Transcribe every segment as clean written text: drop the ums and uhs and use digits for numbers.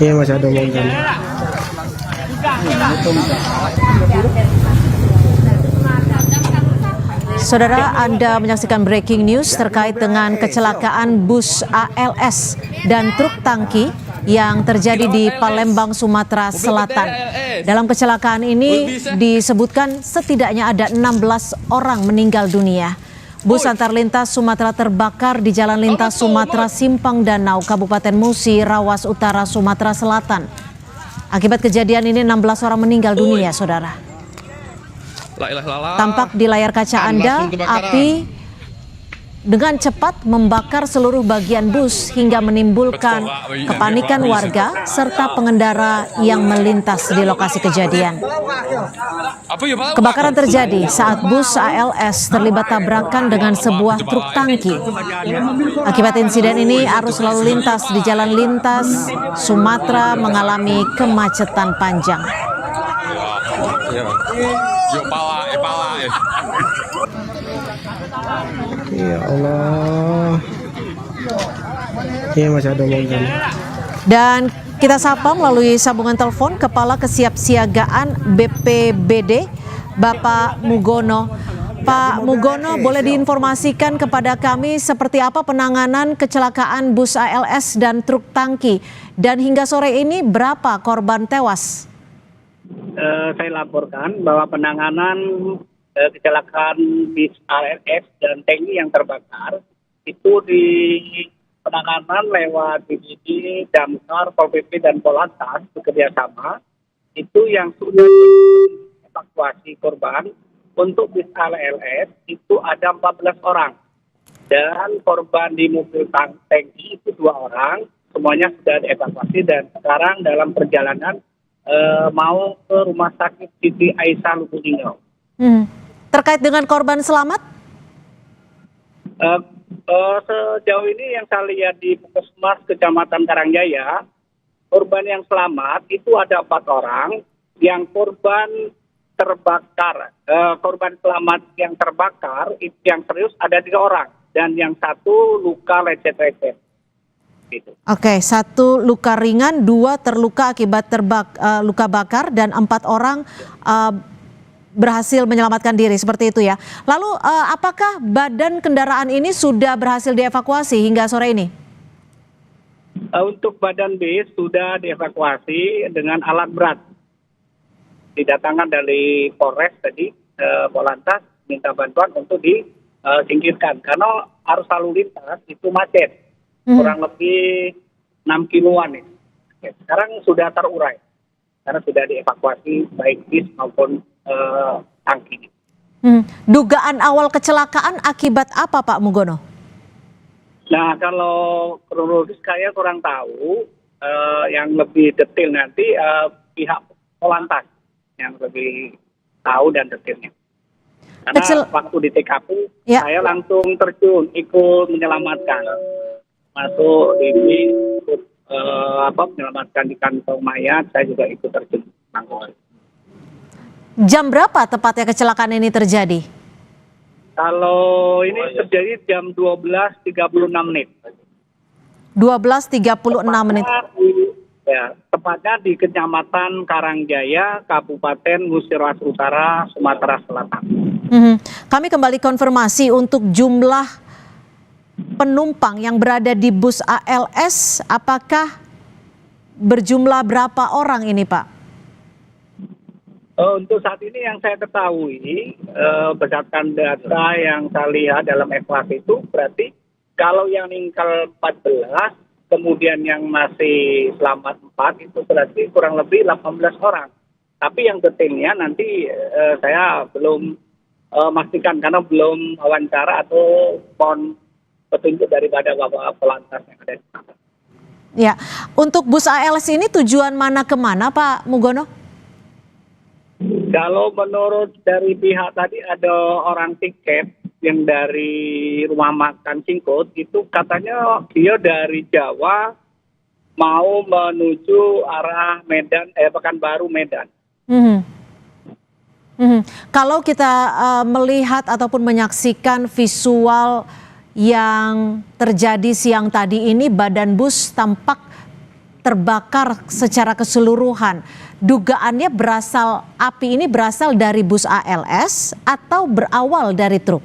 Iya masih ada mobil. Saudara, Anda menyaksikan breaking news terkait dengan kecelakaan bus ALS dan truk tangki yang terjadi di Palembang, Sumatera Selatan. Dalam kecelakaan ini disebutkan setidaknya ada 16 orang meninggal dunia. Bus antar lintas Sumatera terbakar di Jalan Lintas Sumatera Simpang Danau, Kabupaten Musi, Rawas Utara, Sumatera Selatan. Akibat kejadian ini 16 orang meninggal dunia, saudara. Tampak di layar kaca Anda, api dengan cepat membakar seluruh bagian bus hingga menimbulkan kepanikan warga serta pengendara yang melintas di lokasi kejadian. Kebakaran terjadi saat bus ALS terlibat tabrakan dengan sebuah truk tangki. Akibat insiden ini, arus lalu lintas di Jalan Lintas Sumatera mengalami kemacetan panjang. Ya Allah. Iya masih ada mobil. Dan kita sapa melalui sambungan telepon Kepala Kesiapsiagaan BPBD, Bapak Mugono. Pak Mugono, boleh diinformasikan kepada kami seperti apa penanganan kecelakaan bus ALS dan truk tangki? Dan hingga sore ini berapa korban tewas? Saya laporkan bahwa penanganan kecelakaan bis ALS dan tangki yang terbakar itu di penanganan lewat BPD, Damkar, Pol PP dan Polantas bekerjasama itu yang sudah evakuasi korban. Untuk bis ALS itu ada 14 orang dan korban di mobil tangki itu 2 orang, semuanya sudah dievakuasi dan sekarang dalam perjalanan mau ke Rumah Sakit Siti Aisyah Lubulingau. Terkait dengan korban selamat? Sejauh ini yang saya lihat di Puskesmas Kecamatan Karangjaya, korban yang selamat itu ada 4 orang, yang korban terbakar, korban selamat yang terbakar itu yang serius ada 3 orang dan yang 1 luka lecet-lecet. Gitu. Oke, 1 luka ringan, 2 terluka akibat luka bakar dan 4 orang berhasil menyelamatkan diri, seperti itu ya. Lalu apakah badan kendaraan ini sudah berhasil dievakuasi hingga sore ini? Untuk badan bis sudah dievakuasi dengan alat berat. Didatangkan dari Polres tadi, Polantas minta bantuan untuk disingkirkan karena arus lalu lintas itu macet. Kurang lebih 6 kiloan ini. Sekarang sudah terurai karena sudah dievakuasi baik bis maupun tangki. Dugaan awal kecelakaan akibat apa, Pak Mugono? Nah, kalau kronologis saya kurang tahu, yang lebih detail nanti pihak Polantas yang lebih tahu dan detailnya. Karena waktu di TKP saya langsung terjun ikut menyelamatkan, masuk ini ikut menyelamatkan di kantong mayat, saya juga ikut terjun. Jam berapa tepatnya kecelakaan ini terjadi? Kalau ini terjadi jam 12.36 menit. 12.36 menit. Ya, tepatnya di Kecamatan Karangjaya, Kabupaten Musi Rawas Utara, Sumatera Selatan. Kami kembali konfirmasi untuk jumlah penumpang yang berada di bus ALS, apakah berjumlah berapa orang ini, Pak? Untuk saat ini yang saya ketahui, berdasarkan data yang saya lihat dalam evaluasi itu, berarti kalau yang meninggal 14, kemudian yang masih selamat 4, itu berarti kurang lebih 18 orang. Tapi yang detailnya nanti saya belum memastikan karena belum wawancara atau mohon petunjuk daripada Bapak Polantas yang ada di sana. Ya, untuk bus ALS ini tujuan mana kemana, Pak Mugono? Kalau menurut dari pihak tadi ada orang tiket yang dari rumah makan Cingkut itu katanya dia dari Jawa mau menuju arah Medan, Pekanbaru Medan. Kalau kita melihat ataupun menyaksikan visual yang terjadi siang tadi ini, badan bus tampak terbakar secara keseluruhan. Dugaannya api ini berasal dari bus ALS atau berawal dari truk?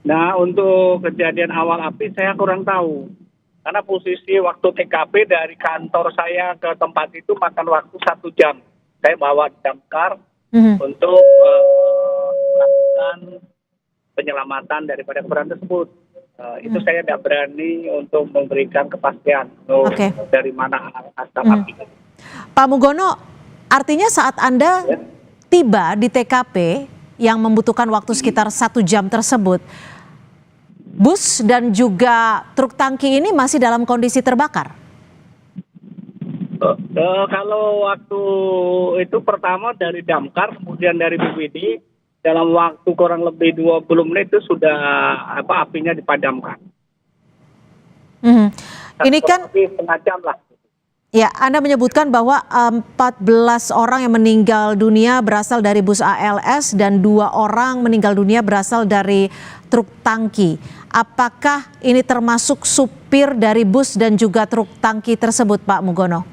Nah, untuk kejadian awal api saya kurang tahu. Karena posisi waktu TKP dari kantor saya ke tempat itu makan waktu 1 jam. Saya bawa damkar untuk melakukan penyelamatan daripada keberadaan tersebut. Itu saya tidak berani untuk memberikan kepastian dari mana asal api. Pak Mugono, artinya saat Anda tiba di TKP yang membutuhkan waktu sekitar 1 jam tersebut, bus dan juga truk tangki ini masih dalam kondisi terbakar? Kalau waktu itu pertama dari damkar, kemudian dari BPD, dalam waktu kurang lebih 20 menit itu sudah apinya dipadamkan. Ini kan setengah jam lah. Ya, Anda menyebutkan bahwa 14 orang yang meninggal dunia berasal dari bus ALS dan 2 orang meninggal dunia berasal dari truk tangki. Apakah ini termasuk supir dari bus dan juga truk tangki tersebut, Pak Mugono?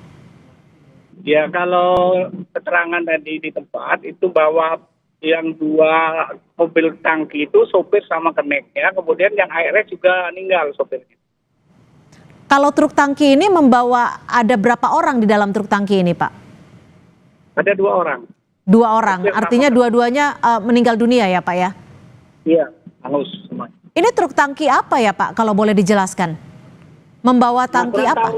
Ya, kalau keterangan tadi di tempat itu bahwa yang 2 mobil tangki itu sopir sama keneknya, kemudian yang ALS juga meninggal sopirnya. Kalau truk tangki ini membawa ada berapa orang di dalam truk tangki ini, Pak? Ada 2 orang. 2 orang, artinya dua-duanya meninggal dunia ya, Pak ya? Iya, hangus semua. Ini truk tangki apa ya, Pak, kalau boleh dijelaskan? Membawa tangki apa?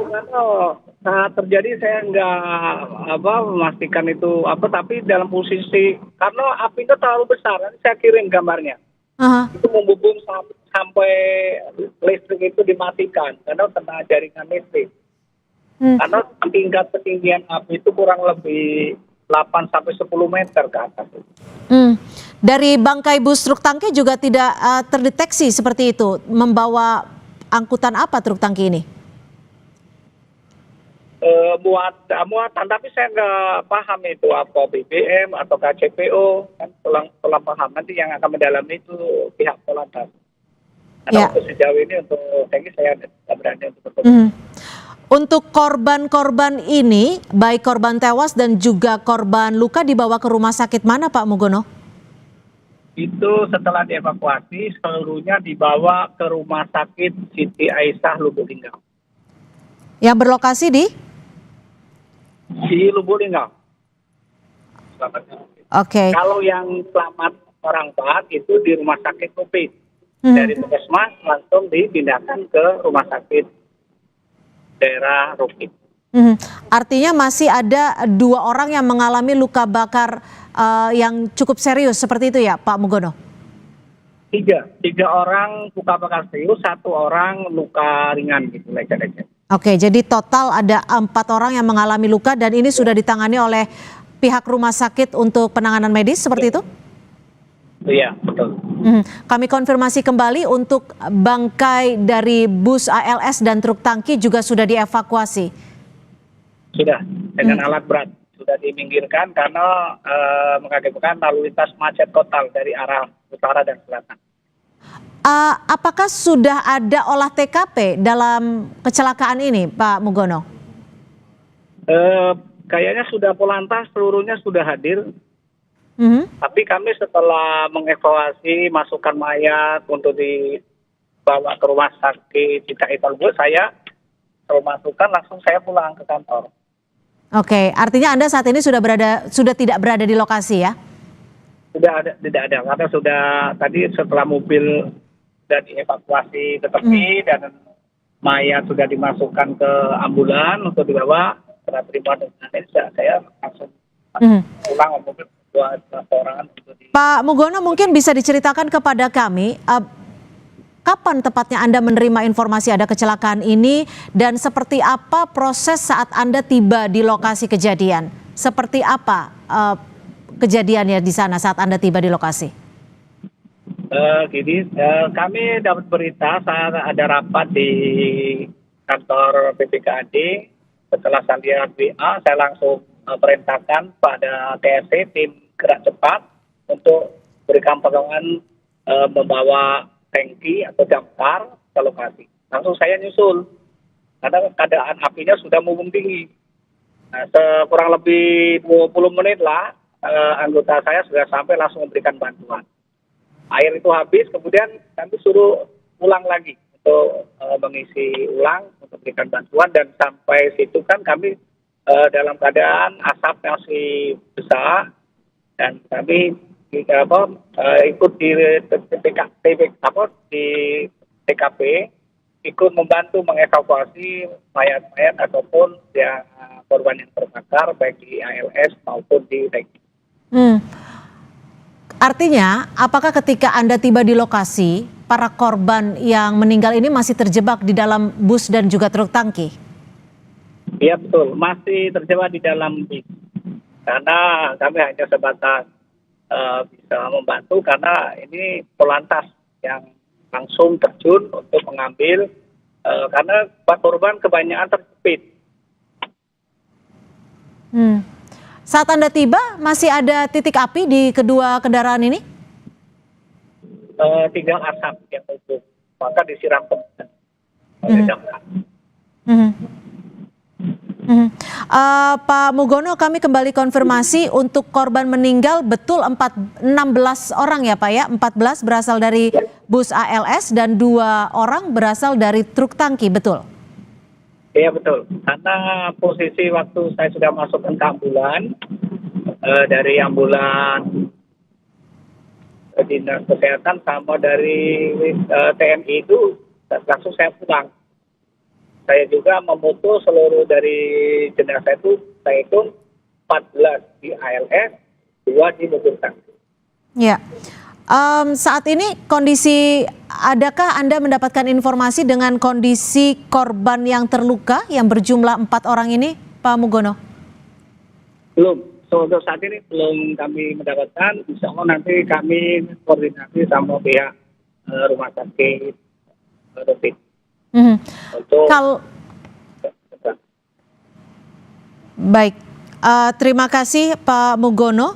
Saat terjadi saya nggak memastikan itu apa, tapi dalam posisi karena apinya terlalu besar, nanti saya kirim gambarnya. Itu membubung sampai listrik itu dimatikan karena kena jaringan listrik. Karena tingkat ketinggian api itu kurang lebih 8 sampai 10 meter ke atas. Dari bangkai bus truk tangki juga tidak terdeteksi seperti itu. Membawa angkutan apa truk tangki ini? Muatan, tapi saya nggak paham itu apa BBM atau KCPO, kan setelah paham nanti yang akan mendalami itu pihak Polantas. Karena untuk sejauh ini untuk teknis saya tidak berani untuk berkomentar. Untuk korban-korban ini, baik korban tewas dan juga korban luka dibawa ke rumah sakit mana, Pak Mugono? Itu setelah dievakuasi seluruhnya dibawa ke rumah sakit Siti Aisyah Lubuk Linggau. Yang berlokasi di Lubuk Linggau. Oke. Kalau yang selamat orang Pak itu di rumah sakit COVID. Dari Puskesmas langsung dipindahkan ke rumah sakit daerah Rukit. Artinya masih ada 2 orang yang mengalami luka bakar yang cukup serius seperti itu ya, Pak Mugono? 3 orang luka bakar serius, 1 orang luka ringan gitu, lecet-lecet. Oke, jadi total ada 4 orang yang mengalami luka dan ini sudah ditangani oleh pihak rumah sakit untuk penanganan medis seperti itu? Iya, betul. Kami konfirmasi kembali untuk bangkai dari bus ALS dan truk tangki juga sudah dievakuasi. Sudah, dengan alat berat. Sudah diminggirkan karena mengakibatkan lalu lintas macet total dari arah utara dan selatan. Apakah sudah ada olah TKP dalam kecelakaan ini, Pak Mugono? Kayaknya sudah Polantas seluruhnya sudah hadir. Tapi kami setelah mengevaluasi masukkan mayat untuk dibawa ke rumah sakit Cita Italbu, saya masukkan langsung saya pulang ke kantor. Oke, artinya Anda saat ini sudah tidak berada di lokasi ya? Tidak ada, karena sudah tadi setelah mobil sudah dievakuasi ke tepi dan mayat sudah dimasukkan ke ambulan untuk dibawa terima dengan saya langsung pulang mobil. Pak Mugono, mungkin bisa diceritakan kepada kami kapan tepatnya Anda menerima informasi ada kecelakaan ini dan seperti apa proses saat Anda tiba di lokasi kejadian? Seperti apa kejadiannya di sana saat Anda tiba di lokasi? Kami dapat berita saat ada rapat di kantor PPKAD. Setelah saya lihat WA, saya langsung perintahkan pada TRC tim gerak cepat untuk berikan pertolongan membawa tangki atau damkar ke lokasi. Langsung saya nyusul karena keadaan apinya sudah membumbung tinggi. Nah, kurang lebih 20 menit lah anggota saya sudah sampai langsung memberikan bantuan. Air itu habis, kemudian kami suruh ulang lagi untuk mengisi ulang untuk memberikan bantuan, dan sampai situ kan kami dalam keadaan asap masih besar, dan kami ikut di TKP ikut membantu mengevakuasi mayat-mayat ataupun yang korban yang terbakar baik di ALS maupun di tanki. Artinya, apakah ketika Anda tiba di lokasi, para korban yang meninggal ini masih terjebak di dalam bus dan juga truk tangki? Iya betul, masih terjebak di dalam bis. Karena kami hanya sebatas bisa membantu karena ini polantas yang langsung terjun untuk mengambil karena korban kebanyakan terjepit. Saat Anda tiba, masih ada titik api di kedua kendaraan ini? Tinggal asap yang utuh, maka disiram oleh damkar. Pak Mugono, kami kembali konfirmasi untuk korban meninggal betul 16 orang ya Pak ya, 14 berasal dari bus ALS dan 2 orang berasal dari truk tangki, betul? Iya betul, karena posisi waktu saya sudah masukkan ke ambulan, dari ambulan dinas kesehatan sama dari TNI itu langsung saya pulang. Saya juga memutus seluruh dari jenazah itu, saya hitung 14 di ALS, 2 di mobil tangki. Ya, saat ini kondisi, adakah Anda mendapatkan informasi dengan kondisi korban yang terluka yang berjumlah 4 orang ini, Pak Mugono? Belum, untuk saat ini belum kami mendapatkan. Insya Allah nanti kami koordinasi sama pihak rumah sakit Rufin. Baik, terima kasih Pak Mugono,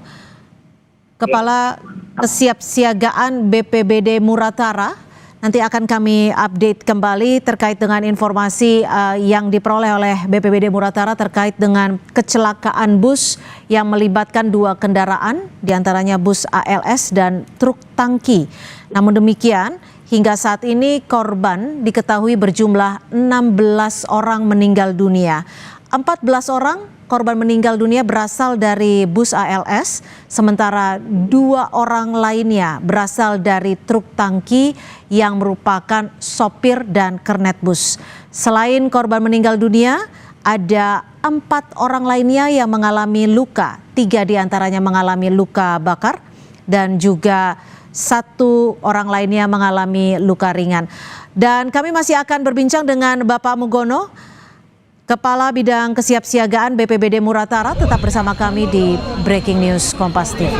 Kepala Kesiapsiagaan BPBD Muratara. Nanti akan kami update kembali terkait dengan informasi yang diperoleh oleh BPBD Muratara terkait dengan kecelakaan bus yang melibatkan 2 kendaraan, diantaranya bus ALS dan truk tangki. Namun demikian, hingga saat ini korban diketahui berjumlah 16 orang meninggal dunia. 14 orang korban meninggal dunia berasal dari bus ALS, sementara 2 orang lainnya berasal dari truk tangki yang merupakan sopir dan kernet bus. Selain korban meninggal dunia, ada 4 orang lainnya yang mengalami luka. 3 diantaranya mengalami luka bakar dan juga 1 orang lainnya mengalami luka ringan. Dan kami masih akan berbincang dengan Bapak Mugono, Kepala Bidang Kesiapsiagaan BPBD Muratara. Tetap bersama kami di Breaking News Kompas TV.